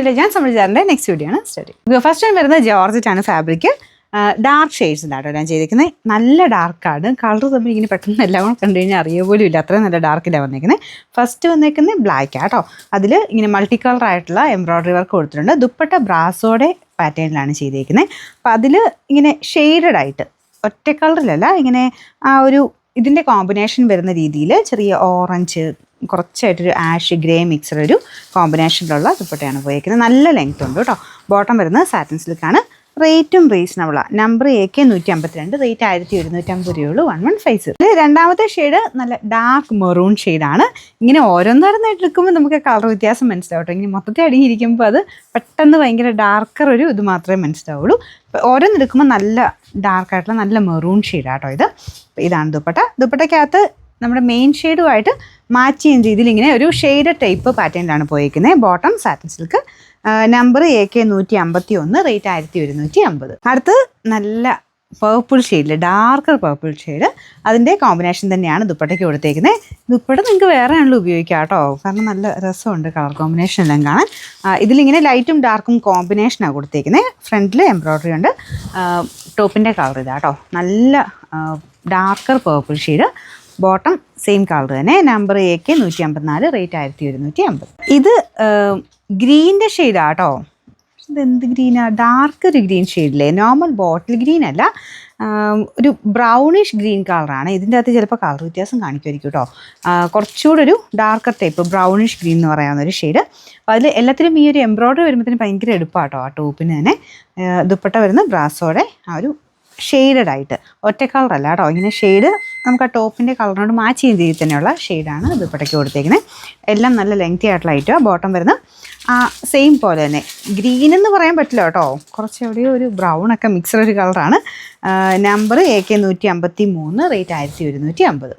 ഞാൻ സംബന്ധിച്ചാറിൻ്റെ next video ആണ് study. First time വരുന്നത് ജോർജറ്റാണ് ഫാബ്രിക്. ഡാർക്ക് ഷെയ്ഡ്സിലാട്ടോ ഞാൻ ചെയ്തിരിക്കുന്നത്. നല്ല ഡാർക്കാണ്. കളർ തമ്മിൽ ഇങ്ങനെ പെട്ടെന്ന് എല്ലാം കൂടെ കണ്ടു കഴിഞ്ഞാൽ അറിയ പോലും ഇല്ല, അത്രയും നല്ല ഡാർക്കിലാണ് വന്നേക്കുന്നത്. ഫസ്റ്റ് വന്നേക്കുന്നത് ബ്ലാക്ക് ആട്ടോ. അതിൽ ഇങ്ങനെ മൾട്ടി കളർ ആയിട്ടുള്ള എംബ്രോയ്ഡറി വർക്ക് കൊടുത്തിട്ടുണ്ട്. ദുപ്പട്ട ബ്രാസോടെ പാറ്റേണിലാണ് ചെയ്തിരിക്കുന്നത്. അപ്പോൾ അതിൽ ഇങ്ങനെ ഷെയ്ഡഡ് ആയിട്ട് ഒറ്റ കളറിലല്ല, ഇങ്ങനെ ആ ഒരു ഇതിൻ്റെ കോമ്പിനേഷൻ വരുന്ന രീതിയിൽ ചെറിയ ഓറഞ്ച്, കുറച്ചായിട്ടൊരു ആഷ് ഗ്രേ മിക്സർ ഒരു കോമ്പിനേഷനിലുള്ള ദുപ്പട്ടയാണ് പോയിരിക്കുന്നത്. നല്ല ലെങ്ത് ഉണ്ട് കേട്ടോ. ബോട്ടം വരുന്നത് സാറ്റിൻ സിൽക്കാണ്. റേറ്റും റീസണബിളാണ്. നമ്പർ AK 152, റേറ്റ് 1150 രൂപയുള്ളൂ. 1150. രണ്ടാമത്തെ ഷെയ്ഡ് നല്ല ഡാർക്ക് മെറൂൺ ഷെയ്ഡാണ്. ഇങ്ങനെ ഓരോന്നോരോന്നായിട്ട് എടുക്കുമ്പോൾ നമുക്ക് കളർ വ്യത്യാസം മനസ്സിലാവട്ടോ. ഇങ്ങനെ മൊത്തത്തിൽ അടങ്ങിയിരിക്കുമ്പോൾ അത് പെട്ടെന്ന് ഭയങ്കര ഡാർക്കർ ഒരു ഇത് മാത്രമേ മനസ്സിലാവുള്ളൂ. ഓരോന്നെടുക്കുമ്പോൾ നല്ല ഡാർക്കായിട്ടുള്ള നല്ല മെറൂൺ ഷെയ്ഡാട്ടോ ഇത്. ഇതാണ് ദുപ്പട്ട. ദുപ്പട്ടയ്ക്കകത്ത് നമ്മുടെ മെയിൻ ഷെയ്ഡുമായിട്ട് മാച്ച് ചെയ്യുന്ന രീതിയിൽ ഇങ്ങനെ ഒരു ഷെയ്ഡ് ടൈപ്പ് പാറ്റേണിലാണ് പോയിരിക്കുന്നത്. Bottom satin silk. Number AK 151, rate 1150. അടുത്ത് നല്ല പേർപ്പിൾ ഷെയ്ഡിൽ, ഡാർക്കർ പേർപ്പിൾ ഷെയ്ഡ്. അതിൻ്റെ കോമ്പിനേഷൻ തന്നെയാണ് ദുപ്പട്ടയ്ക്ക് കൊടുത്തേക്കുന്നത്. ദുപ്പട്ട നിങ്ങൾക്ക് വേറെ ആണല്ലോ ഉപയോഗിക്കാം കേട്ടോ, കാരണം നല്ല രസമുണ്ട് കളർ കോമ്പിനേഷൻ എല്ലാം കാണാൻ. ഇതിലിങ്ങനെ ലൈറ്റും ഡാർക്കും കോമ്പിനേഷനാണ് കൊടുത്തേക്കുന്നത്. ഫ്രണ്ടിൽ എംബ്രോയ്ഡറി ഉണ്ട്. ടോപ്പിൻ്റെ കളർ ഇതാട്ടോ, നല്ല darker purple shade. Bottom same colour തന്നെ. Number AK 154, rate 1150. ഇത് ഗ്രീൻ്റെ ഷെയ്ഡാട്ടോ. ഇതെന്ത് ഗ്രീനാണ്? ഡാർക്ക് ഒരു ഗ്രീൻ ഷെയ്ഡില്ലേ, നോർമൽ ബോട്ടിൽ ഗ്രീൻ അല്ല, ഒരു ബ്രൗണിഷ് ഗ്രീൻ കളറാണ്. ഇതിൻ്റെ അകത്ത് ചിലപ്പോൾ കളർ വ്യത്യാസം കാണിക്കുമായിരിക്കും കേട്ടോ. കുറച്ചുകൂടെ ഒരു ഡാർക്കർ ടൈപ്പ് ബ്രൗണിഷ് ഗ്രീൻ എന്ന് പറയാവുന്ന ഒരു ഷെയ്ഡ്. അപ്പോൾ അതിൽ എല്ലാത്തിലും ഈ ഒരു എംബ്രോയ്ഡറി വരുമ്പോഴത്തേന് ഭയങ്കര എളുപ്പമാട്ടോ ആ ടോപ്പിന് തന്നെ. ദുപ്പട്ട വരുന്ന ബ്രാസോടെ ആ ഒരു ഷെയ്ഡഡ് ആയിട്ട്, ഒറ്റ കളറല്ല കേട്ടോ, ഇങ്ങനെ ഷെയ്ഡ് നമുക്ക് ആ ടോപ്പിൻ്റെ കളറിനോട് മാച്ച് ചെയ്യുന്ന രീതിയിൽ തന്നെയുള്ള ഷെയ്ഡാണ് ദുപ്പട്ടയ്ക്ക് കൊടുത്തേക്കുന്നത്. എല്ലാം നല്ല ലെങ്തി ആയിട്ടുള്ള ഐറ്റം. ബോട്ടം വരുന്ന സെയിം പോലെ തന്നെ, ഗ്രീൻ എന്ന് പറയാൻ പറ്റില്ല കേട്ടോ, കുറച്ച് എവിടെയോ ഒരു ബ്രൗൺ ഒക്കെ മിക്സഡ് ഒരു കളറാണ്. Number AK 153, rate 1150.